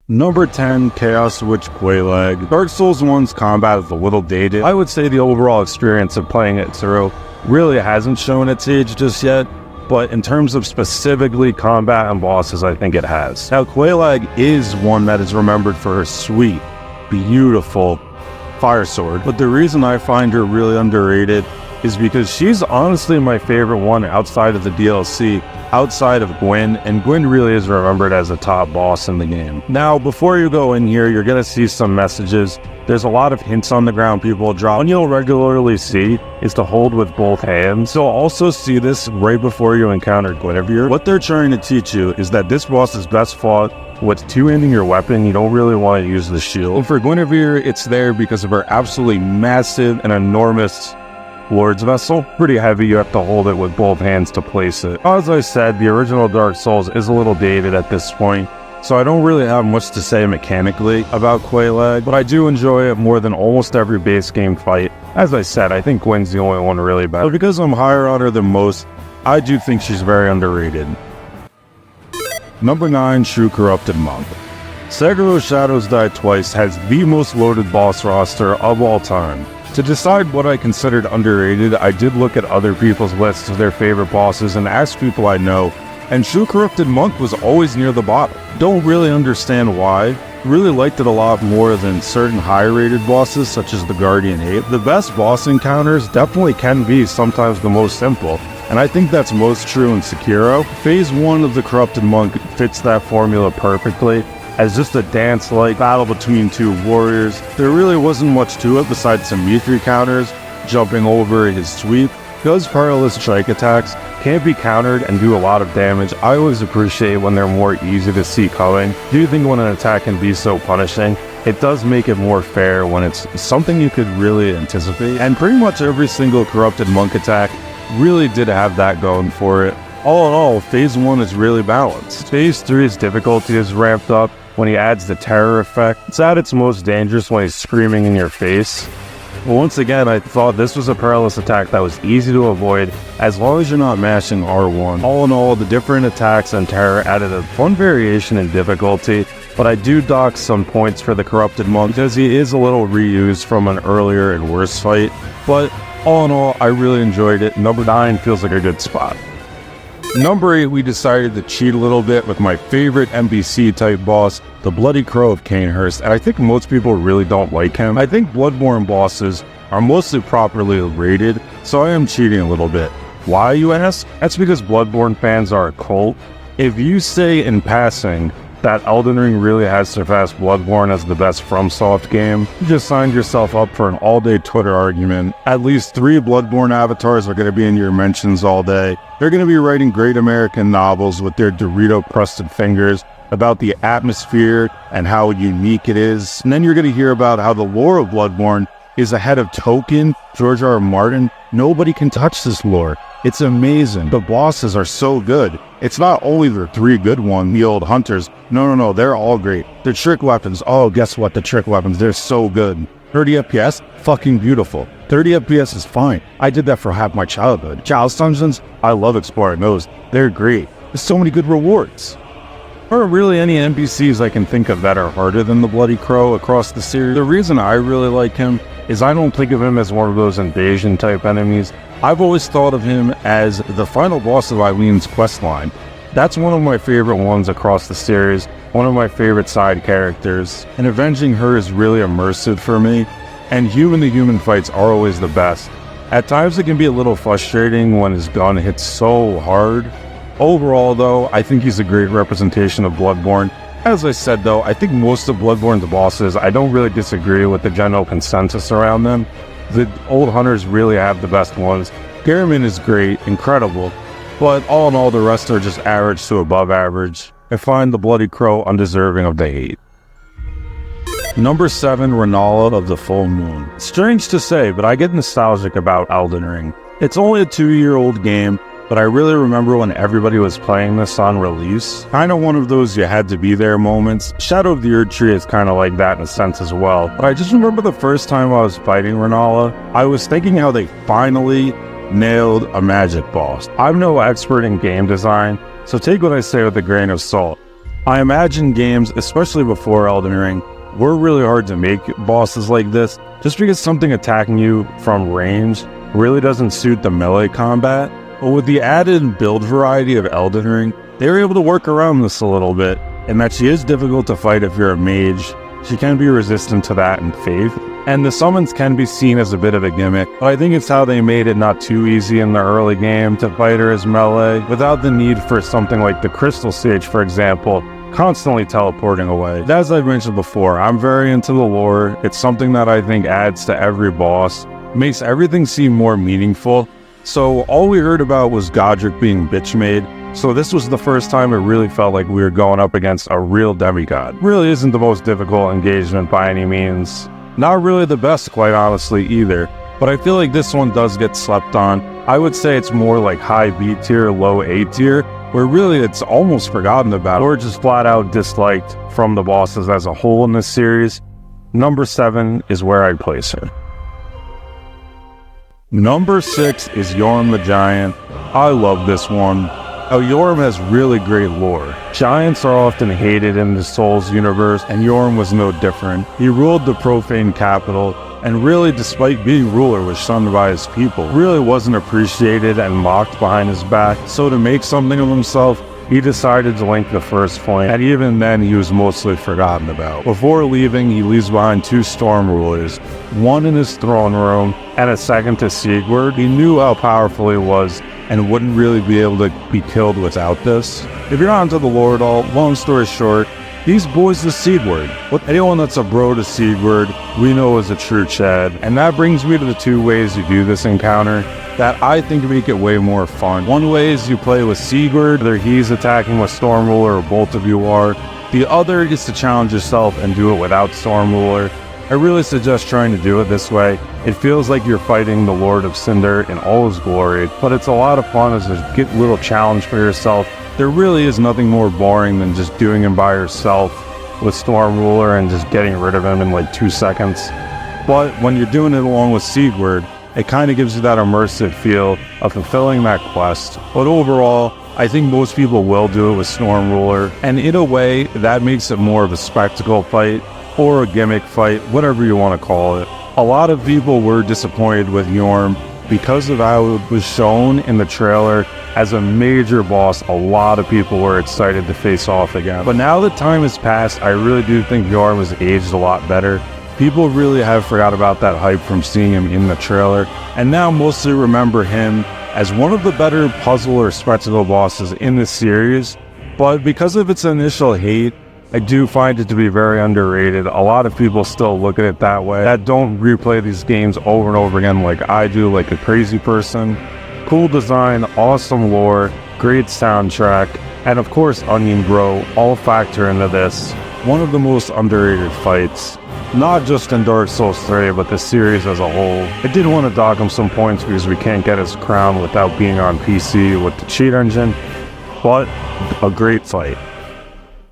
Number 10, Chaos Witch Quelaag. Dark Souls 1's combat is a little dated. I would say the overall experience of playing it through really hasn't shown its age just yet, but in terms of specifically combat and bosses, I think it has. Now, Quelaag is one that is remembered for her sweet, beautiful fire sword, but the reason I find her really underrated is because she's honestly my favorite one outside of the DLC, outside of Gwyn, and Gwyn really is remembered as a top boss in the game. Now, before you go in here, you're gonna see some messages. There's a lot of hints on the ground people drop. One you'll regularly see is to hold with both hands. You'll also see this right before you encounter Guinevere. What they're trying to teach you is that this boss is best fought with two-handing your weapon. You don't really want to use the shield. And for Guinevere, it's there because of her absolutely massive and enormous Lord's Vessel. Pretty heavy, you have to hold it with both hands to place it. As I said, the original Dark Souls is a little dated at this point, so I don't really have much to say mechanically about Quelaag, but I do enjoy it more than almost every base game fight. As I said, I think Gwyn's the only one really bad. But because I'm higher on her than most, I do think she's very underrated. Number 9, True Corrupted Monk. Sekiro Shadows Die Twice has the most loaded boss roster of all time. To decide what I considered underrated, I did look at other people's lists of their favorite bosses and asked people I know, and True Corrupted Monk was always near the bottom. Don't really understand why. Really liked it a lot more than certain high-rated bosses such as the Guardian Ape. The best boss encounters definitely can be sometimes the most simple, and I think that's most true in Sekiro. Phase 1 of the Corrupted Monk fits that formula perfectly. As just a dance-like battle between two warriors. There really wasn't much to it besides some Mithril counters, jumping over his sweep. Because perilous strike attacks can't be countered and do a lot of damage, I always appreciate when they're more easy to see coming. I do think when an attack can be so punishing, it does make it more fair when it's something you could really anticipate. And pretty much every single Corrupted Monk attack really did have that going for it. All in all, Phase 1 is really balanced. Phase 3's difficulty is ramped up when he adds the terror effect. It's at its most dangerous when he's screaming in your face. But once again, I thought this was a perilous attack that was easy to avoid as long as you're not mashing R1. All in all, the different attacks and terror added a fun variation in difficulty, but I do dock some points for the Corrupted Monk because he is a little reused from an earlier and worse fight. But all in all, I really enjoyed it. Number 9 feels like a good spot. Number 8, we decided to cheat a little bit with my favorite NPC type boss, the Bloody Crow of Cainhurst, and I think most people really don't like him. I think Bloodborne bosses are mostly properly rated, so I am cheating a little bit. Why, you ask? That's because Bloodborne fans are a cult. If you say in passing that Elden Ring really has surpassed Bloodborne as the best FromSoft game, you just signed yourself up for an all-day Twitter argument. At least 3 Bloodborne avatars are going to be in your mentions all day. They're going to be writing great American novels with their Dorito-crusted fingers about the atmosphere and how unique it is. And then you're going to hear about how the lore of Bloodborne is ahead of Tolkien, George R. R. Martin. Nobody can touch this lore. It's amazing. The bosses are so good. It's not only the 3 good ones, the old hunters. No, they're all great. The trick weapons. Oh, guess what? The trick weapons, they're so good. 30 FPS? Fucking beautiful. 30 FPS is fine. I did that for half my childhood. Chalice Dungeons? I love exploring those. They're great. There's so many good rewards. There aren't really any NPCs I can think of that are harder than the Bloody Crow across the series. The reason I really like him is I don't think of him as one of those invasion type enemies. I've always thought of him as the final boss of Eileen's questline. That's one of my favorite ones across the series, one of my favorite side characters, and avenging her is really immersive for me, and human-to-human fights are always the best. At times it can be a little frustrating when his gun hits so hard. Overall though, I think he's a great representation of Bloodborne. As I said though, I think most of Bloodborne's bosses, I don't really disagree with the general consensus around them. The old hunters really have the best ones. Gehrman is great, incredible, but all in all the rest are just average to above average. I find the Bloody Crow undeserving of the hate. Number 7, Renala of the Full Moon. Strange to say, but I get nostalgic about Elden Ring. It's only a 2-year-old game, but I really remember when everybody was playing this on release. Kinda one of those you had to be there moments. Shadow of the Erdtree is kinda like that in a sense as well. But I just remember the first time I was fighting Renala, I was thinking how they finally nailed a magic boss. I'm no expert in game design, so take what I say with a grain of salt. I imagine games, especially before Elden Ring, were really hard to make bosses like this, just because something attacking you from range really doesn't suit the melee combat. But with the added build variety of Elden Ring, they were able to work around this a little bit, and that she is difficult to fight if you're a mage. She can be resistant to that in Faith, and the summons can be seen as a bit of a gimmick, but I think it's how they made it not too easy in the early game to fight her as melee, without the need for something like the Crystal Sage, for example, constantly teleporting away. As I've mentioned before, I'm very into the lore. It's something that I think adds to every boss, makes everything seem more meaningful. So all we heard about was Godric being bitch-made, so this was the first time it really felt like we were going up against a real demigod. Really isn't the most difficult engagement by any means. Not really the best, quite honestly, either. But I feel like this one does get slept on. I would say it's more like high B tier, low A tier, where really it's almost forgotten about or just flat out disliked from the bosses as a whole in this series. Number 7 is where I'd place her. Number 6 is Yorm the Giant. I love this one. Now, Yorm has really great lore. Giants are often hated in the Souls universe, and Yorm was no different. He ruled the profane capital, and really, despite being ruler, was shunned by his people. Really wasn't appreciated and mocked behind his back, so to make something of himself, he decided to link the First Flame, and even then he was mostly forgotten about. Before leaving, he leaves behind 2 storm rulers, one in his throne room, and a second to Sigurd. He knew how powerful he was, and wouldn't really be able to be killed without this. If you're not into the lore at all, long story short, these boys are Sigurd. Anyone that's a bro to Sigurd, we know is a true Chad. And that brings me to the 2 ways you do this encounter that I think make it way more fun. One way is you play with Sigurd, whether he's attacking with Storm Ruler or both of you are. The other is to challenge yourself and do it without Storm Ruler. I really suggest trying to do it this way. It feels like you're fighting the Lord of Cinder in all his glory, but it's a lot of fun as a little challenge for yourself. There really is nothing more boring than just doing him by yourself with Storm Ruler and just getting rid of him in like 2 seconds. But when you're doing it along with Sigurd, it kind of gives you that immersive feel of fulfilling that quest. But overall, I think most people will do it with Storm Ruler, and in a way, that makes it more of a spectacle fight, or a gimmick fight, whatever you want to call it. A lot of people were disappointed with Yorm because of how it was shown in the trailer as a major boss. A lot of people were excited to face off again. But now that time has passed, I really do think Yorm has aged a lot better. People really have forgot about that hype from seeing him in the trailer, and now mostly remember him as one of the better puzzle or spectacle bosses in this series. But because of its initial hate, I do find it to be very underrated. A lot of people still look at it that way, that don't replay these games over and over again like I do, like a crazy person. Cool design, awesome lore, great soundtrack, and of course Onion Bro all factor into this. One of the most underrated fights, not just in Dark Souls 3, but the series as a whole. I did want to dock him some points because we can't get his crown without being on PC with the cheat engine, but a great fight.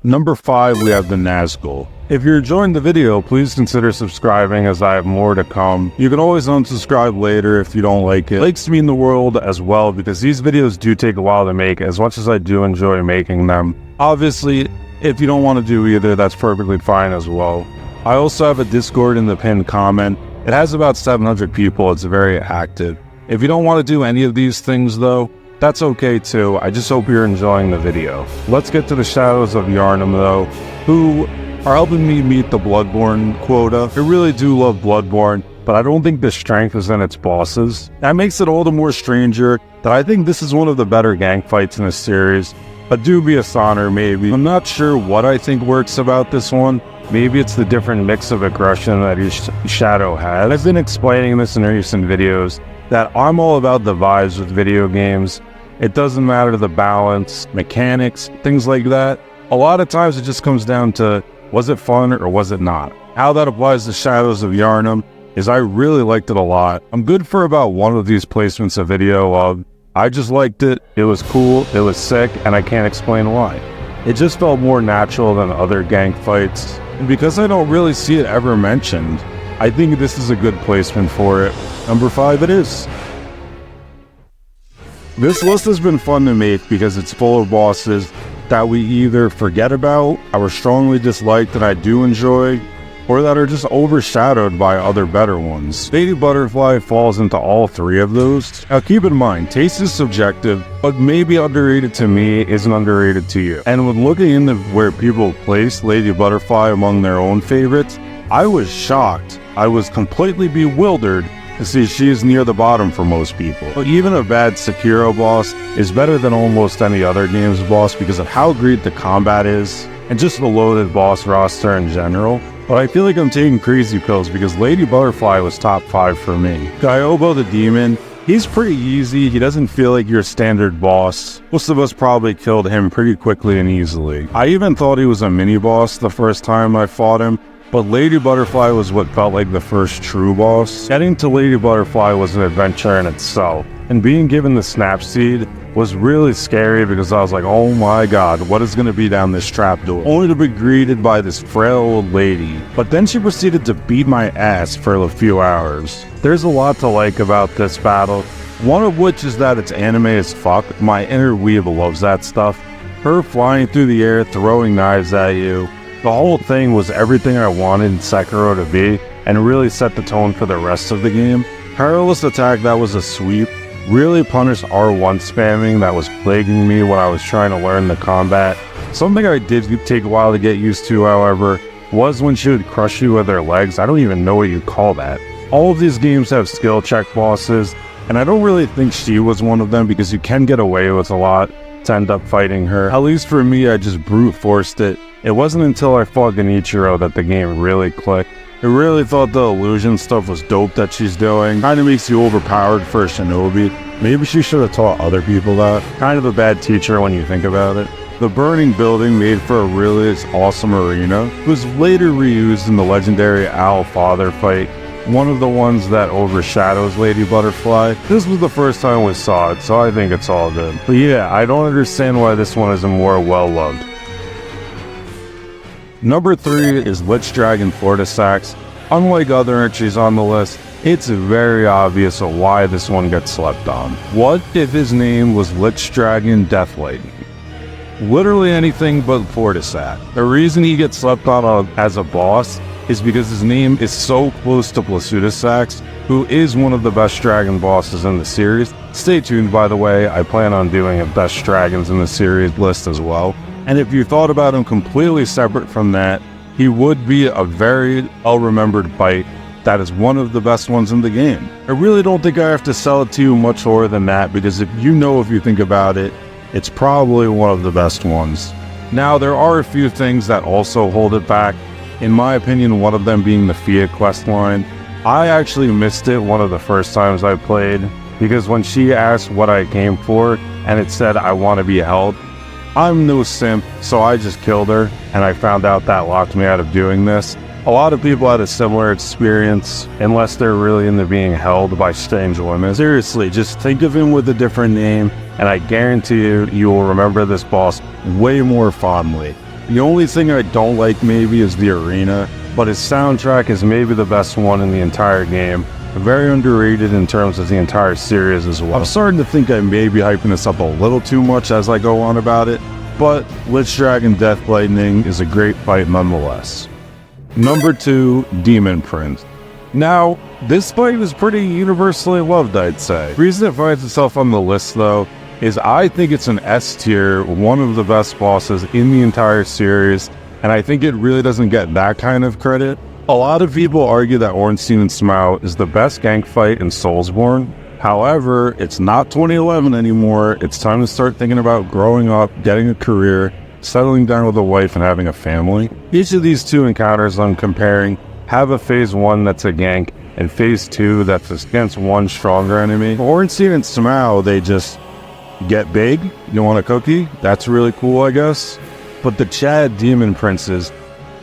Number 5, we have the Nazgul. If you're enjoying the video, please consider subscribing as I have more to come. You can always unsubscribe later if you don't like it. Likes to me in the world as well, because these videos do take a while to make, as much as I do enjoy making them. Obviously, if you don't want to do either, that's perfectly fine as well. I also have a Discord in the pinned comment. It has about 700 people. It's very active. If you don't want to do any of these things though, that's okay too. I just hope you're enjoying the video. Let's get to the Shadows of Yharnam though, who are helping me meet the Bloodborne quota. I really do love Bloodborne, but I don't think the strength is in its bosses. That makes it all the more stranger that I think this is one of the better gang fights in the series. A dubious honor maybe. I'm not sure what I think works about this one. Maybe it's the different mix of aggression that each shadow has. I've been explaining this in recent videos, that I'm all about the vibes with video games. It doesn't matter the balance, mechanics, things like that. A lot of times it just comes down to, was it fun or was it not? How that applies to Shadows of Yharnam is I really liked it a lot. I'm good for about one of these placements a video of. I just liked it, it was cool, it was sick, and I can't explain why. It just felt more natural than other gang fights. And because I don't really see it ever mentioned, I think this is a good placement for it. Number 5 it is. This list has been fun to make because it's full of bosses that we either forget about, are strongly disliked and I do enjoy, or that are just overshadowed by other better ones. Lady Butterfly falls into all three of those. Now keep in mind, taste is subjective, but maybe underrated to me isn't underrated to you. And when looking into where people place Lady Butterfly among their own favorites, I was shocked. I was completely bewildered to see she is near the bottom for most people. But even a bad Sekiro boss is better than almost any other game's boss because of how great the combat is, and just the loaded boss roster in general. But I feel like I'm taking crazy pills because Lady Butterfly was top 5 for me. Gyobo the Demon, he's pretty easy. He doesn't feel like your standard boss. Most of us probably killed him pretty quickly and easily. I even thought he was a mini boss the first time I fought him, but Lady Butterfly was what felt like the first true boss. Getting to Lady Butterfly was an adventure in itself, and being given the Snap Seed was really scary because I was like, oh my god, what is going to be down this trapdoor? Only to be greeted by this frail old lady. But then she proceeded to beat my ass for a few hours. There's a lot to like about this battle, one of which is that it's anime as fuck. My inner weeb loves that stuff. Her flying through the air, throwing knives at you. The whole thing was everything I wanted Sekiro to be, and really set the tone for the rest of the game. Perilous attack that was a sweep. Really punished R1 spamming that was plaguing me when I was trying to learn the combat. Something I did take a while to get used to, however, was when she would crush you with her legs. I don't even know what you call that. All of these games have skill check bosses, and I don't really think she was one of them because you can get away with a lot to end up fighting her. At least for me, I just brute forced it. It wasn't until I fought Genichiro that the game really clicked. I really thought the illusion stuff was dope that she's doing. Kinda makes you overpowered for a shinobi. Maybe she should have taught other people that. Kind of a bad teacher when you think about it. The burning building made for a really awesome arena. It was later reused in the legendary Owl Father fight, one of the ones that overshadows Lady Butterfly. This was the first time we saw it, so I think it's all good. But yeah, I don't understand why this one isn't more well-loved. Number 3 is Lich Dragon Fortisax. Unlike other entries on the list, it's very obvious why this one gets slept on. What if his name was Lich Dragon Death Lightning? Literally anything but Fortisax. The reason he gets slept on as a boss is because his name is so close to Plasudasax, who is one of the best dragon bosses in the series. Stay tuned, by the way, I plan on doing a best dragons in the series list as well. And if you thought about him completely separate from that, he would be a very well-remembered fight that is one of the best ones in the game. I really don't think I have to sell it to you much more than that, because if you think about it, it's probably one of the best ones. Now, there are a few things that also hold it back. In my opinion, one of them being the Fia quest line. I actually missed it one of the first times I played, because when she asked what I came for, and it said I want to be held, I'm no simp, so I just killed her, and I found out that locked me out of doing this. A lot of people had a similar experience, unless they're really into being held by strange women. Seriously, just think of him with a different name, and I guarantee you will remember this boss way more fondly. The only thing I don't like maybe is the arena, but his soundtrack is maybe the best one in the entire game. Very underrated in terms of the entire series as well. I'm starting to think I may be hyping this up a little too much as I go on about it, but Lich Dragon Death Lightning is a great fight nonetheless. Number 2, Demon Prince. Now, this fight is pretty universally loved, I'd say. The reason it finds itself on the list, though, is I think it's an S tier, one of the best bosses in the entire series, and I think it really doesn't get that kind of credit. A lot of people argue that Ornstein and Smough is the best gank fight in Soulsborne. However, it's not 2011 anymore. It's time to start thinking about growing up, getting a career, settling down with a wife, and having a family. Each of these two encounters I'm comparing have a phase 1 that's a gank, and phase 2 that's against one stronger enemy. For Ornstein and Smough, they just get big. You want a cookie? That's really cool, I guess. But the Chad Demon Princes,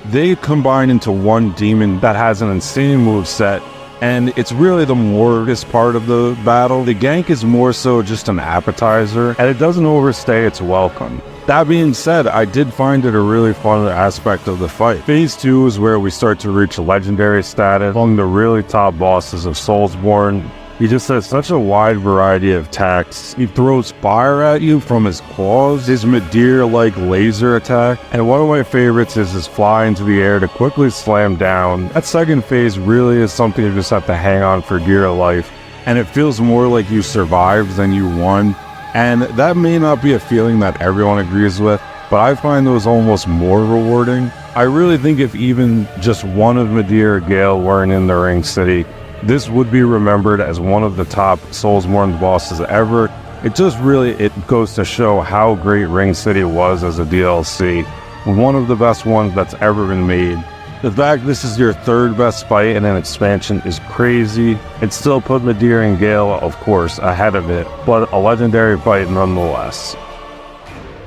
they combine into one demon that has an insane moveset, and it's really the hardest part of the battle. The gank is more so just an appetizer, and it doesn't overstay its welcome. That being said, I did find it a really fun aspect of the fight. Phase 2 is where we start to reach legendary status among the really top bosses of Soulsborne. He just has such a wide variety of attacks. He throws fire at you from his claws, his Midir-like laser attack, and one of my favorites is his fly into the air to quickly slam down. That second phase really is something you just have to hang on for dear life, and it feels more like you survived than you won. And that may not be a feeling that everyone agrees with, but I find those almost more rewarding. I really think if even just one of Midir or Gale weren't in the Ring City, this would be remembered as one of the top Soulsborne bosses ever. It goes to show how great Ring City was as a DLC. One of the best ones that's ever been made. The fact this is your third best fight in an expansion is crazy. It still put Midir and Gale, of course, ahead of it, but a legendary fight nonetheless.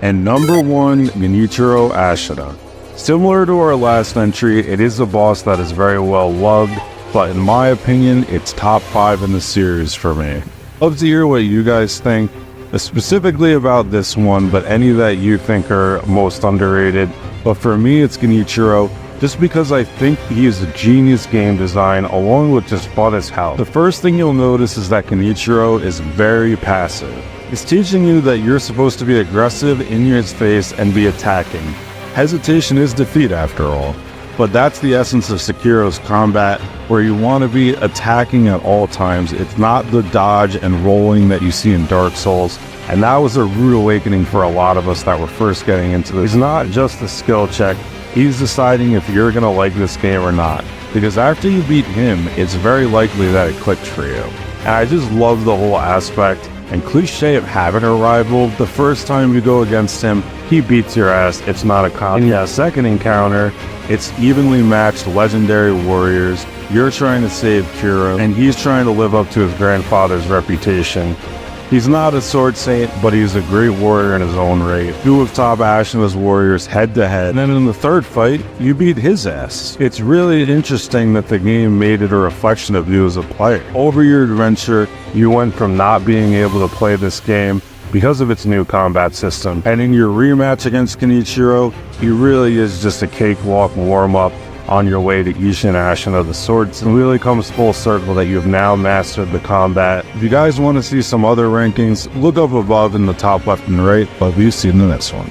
And number 1, Genichiro Ashina. Similar to our last entry, it is a boss that is very well loved, but in my opinion, it's top 5 in the series for me. Love to hear what you guys think, specifically about this one, but any that you think are most underrated. But for me, it's Genichiro, just because I think he is a genius game design along with just fun as hell. The first thing you'll notice is that Genichiro is very passive. He's teaching you that you're supposed to be aggressive in his face and be attacking. Hesitation is defeat after all. But that's the essence of Sekiro's combat, where you want to be attacking at all times. It's not the dodge and rolling that you see in Dark Souls, and that was a rude awakening for a lot of us that were first getting into this. It's not just a skill check, he's deciding if you're going to like this game or not, because after you beat him, it's very likely that it clicked for you. And I just love the whole aspect and cliche of having a rival. The first time you go against him, he beats your ass, it's not a con. And yeah, second encounter, it's evenly matched legendary warriors. You're trying to save Kira, and he's trying to live up to his grandfather's reputation. He's not a sword saint, but he's a great warrior in his own right. Two of top Ashina's warriors head to head, and then in the third fight, you beat his ass. It's really interesting that the game made it a reflection of you as a player. Over your adventure, you went from not being able to play this game because of its new combat system, and in your rematch against Genichiro, he really is just a cakewalk warm-up on your way to Ishin Ashina. The sword really comes full circle that you have now mastered the combat. If you guys want to see some other rankings, look up above in the top left and right, but we'll see you in the next one.